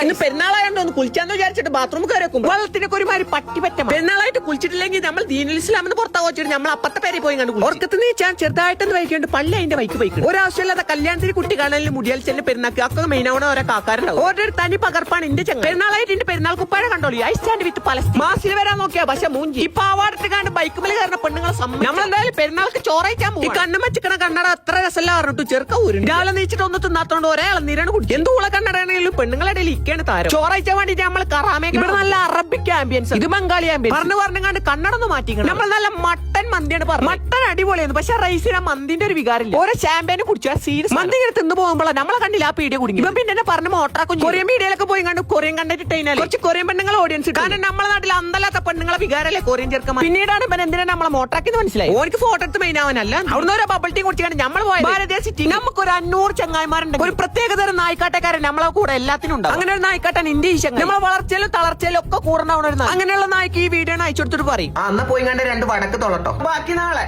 ഇന്ന് പെരുന്നാളായോണ്ട് ഒന്ന് കുളിച്ചാന്ന് വിചാരിച്ചിട്ട് ബാത്റൂം കയറിക്കും വെള്ളത്തിനൊക്കെ ഒരുമാതിരി പറ്റി പറ്റ പെരുന്നാളായിട്ട് കുളിച്ചിട്ടില്ലെങ്കിൽ നമ്മൾ ദീനുൽ ഇസ്ലാമെന്ന് പുറത്താവച്ചിട്ട് നമ്മൾ അപ്പത്തെ പേരെ പോയി കണ്ടു ഓർക്കത്ത് നീച്ചാൻ ചെറുതായിട്ടൊന്ന് വൈകിട്ട് പള്ളി അതിന്റെ വൈക്ക് വയ്ക്കും ഒരാവശ്യമില്ലാത്ത കല്യാണത്തിന് കുട്ടി കാണാനും മുടിയാൽ ചെല്ല് പെരുന്നാക്കി ഒക്കെ മെയിൻ ആവണ ഓരോ കാക്കാരുണ്ടാവും ഓരോ തനി പകർപ്പാണ് എന്റെ ചങ്ങ പെരുന്നാളായിട്ട് എന്റെ പെരുന്നാൾ കുപ്പാഴ കണ്ടോളി ഐ സ്റ്റാൻഡ് വിത്ത് പലസ്തീൻ മാസിൽ വരാൻ നോക്കിയാ പക്ഷെ മൂഞ്ചി ഇപ്പൊ അവാർഡിട്ട് കണ്ട് ബൈക്ക് മേലെ കയറുന്ന പെണ്ണുങ്ങളെ നമ്മളെന്തായാലും പെരുന്നാൾക്ക് ചോറയിച്ചാൻ പോകും ഈ കണ്ണു വെച്ചിക്കണ കണ്ണട അത്ര രസമല്ല പറഞ്ഞിട്ട് ചെറുക്ക ഊരും രാവിലെ നീച്ചിട്ട് ഒന്ന് തിന്നാത്തോണ്ട് ഒരേ നിരണം കുടിച്ചു എന്തുള്ള കണ്ണടയാണെങ്കിലും പെണ്ണുങ്ങളുടെ ഇടയിൽ ഇരിക്കാണ് താരം ചോറയിച്ചാൻ വേണ്ടിട്ട് നമ്മൾ കറാമേ ഇവിടെ നല്ല അറബിക് ആംബിയൻസ് ഇത് ബംഗാളി ആംബിയൻസ് പറഞ്ഞു കണ്ട് കണ്ണടന്ന് മാറ്റിക്കണം നമ്മൾ നല്ല മട്ടൻ മന്തിയാണ് പറഞ്ഞത് മട്ടൻ അടിപൊളിയാണ് പക്ഷെ റൈസിന് മന്തിന്റെ ഒരു വികാരമില്ല ഓരോ ചാമ്പ്യന് കുടിച്ചാൽ സീരിയസ് മന്തി ഇങ്ങനെ തിന്നു പോകുമ്പോഴാണ് നമ്മളെ കണ്ടില്ല ആ പീഡിയ കുടുങ്ങി ഇപ്പൊ പിന്നെ പറഞ്ഞ മോട്ടറാക്കും കൊറിയൻ മീഡിയയിലൊക്കെ പോയി കണ്ട് കൊറിയൻ കണ്ടിട്ട് കുറച്ച് കൊറിയൻ പെണ്ണുങ്ങൾ ഓഡിയൻസ് കാരണം നമ്മളെ നാട്ടിൽ അന്തല്ലാത്ത പെണ്ണുങ്ങളെ വികാരല്ലേ കൊറിയൻ ചെറുക്കൻ പിന്നീടാണ് ഇപ്പൊ എന്തിനാണ് നമ്മളെ മോട്ടറാക്കിന്ന് മനസ്സിലായി ഓർക്ക് ഫോട്ടോ എടുത്ത് മെയിൻ ആവാനല്ല അവിടുന്ന് ഒരു ബബിൾ ടീ കുടിച്ചാണ് നമ്മൾ പോയത് ഭാരതീയ സിറ്റി നമുക്ക് ഒരു 500 ചങ്ങായിമാരുണ്ട് ഒരു പ്രത്യേകതരം നായിക്കാട്ടക്കാരൻ നമ്മളെ കൂടെ എല്ലാത്തിനും ഉണ്ട് അങ്ങനെ ഒരു നായിക്കാട്ടൻ ഇന്ത്യ നമ്മളെ വളർച്ചയിലും തളർച്ചയിലും ഒക്കെ കൂടണ അങ്ങനെയുള്ള നായിക്ക് ഈ വീഡിയോ അയച്ചു കൊടുത്തിട്ട് പറയും അന്ന് പോയി കണ്ട് 2 വടക്ക് തൊള്ളട്ടോ ബാക്കി നാളെ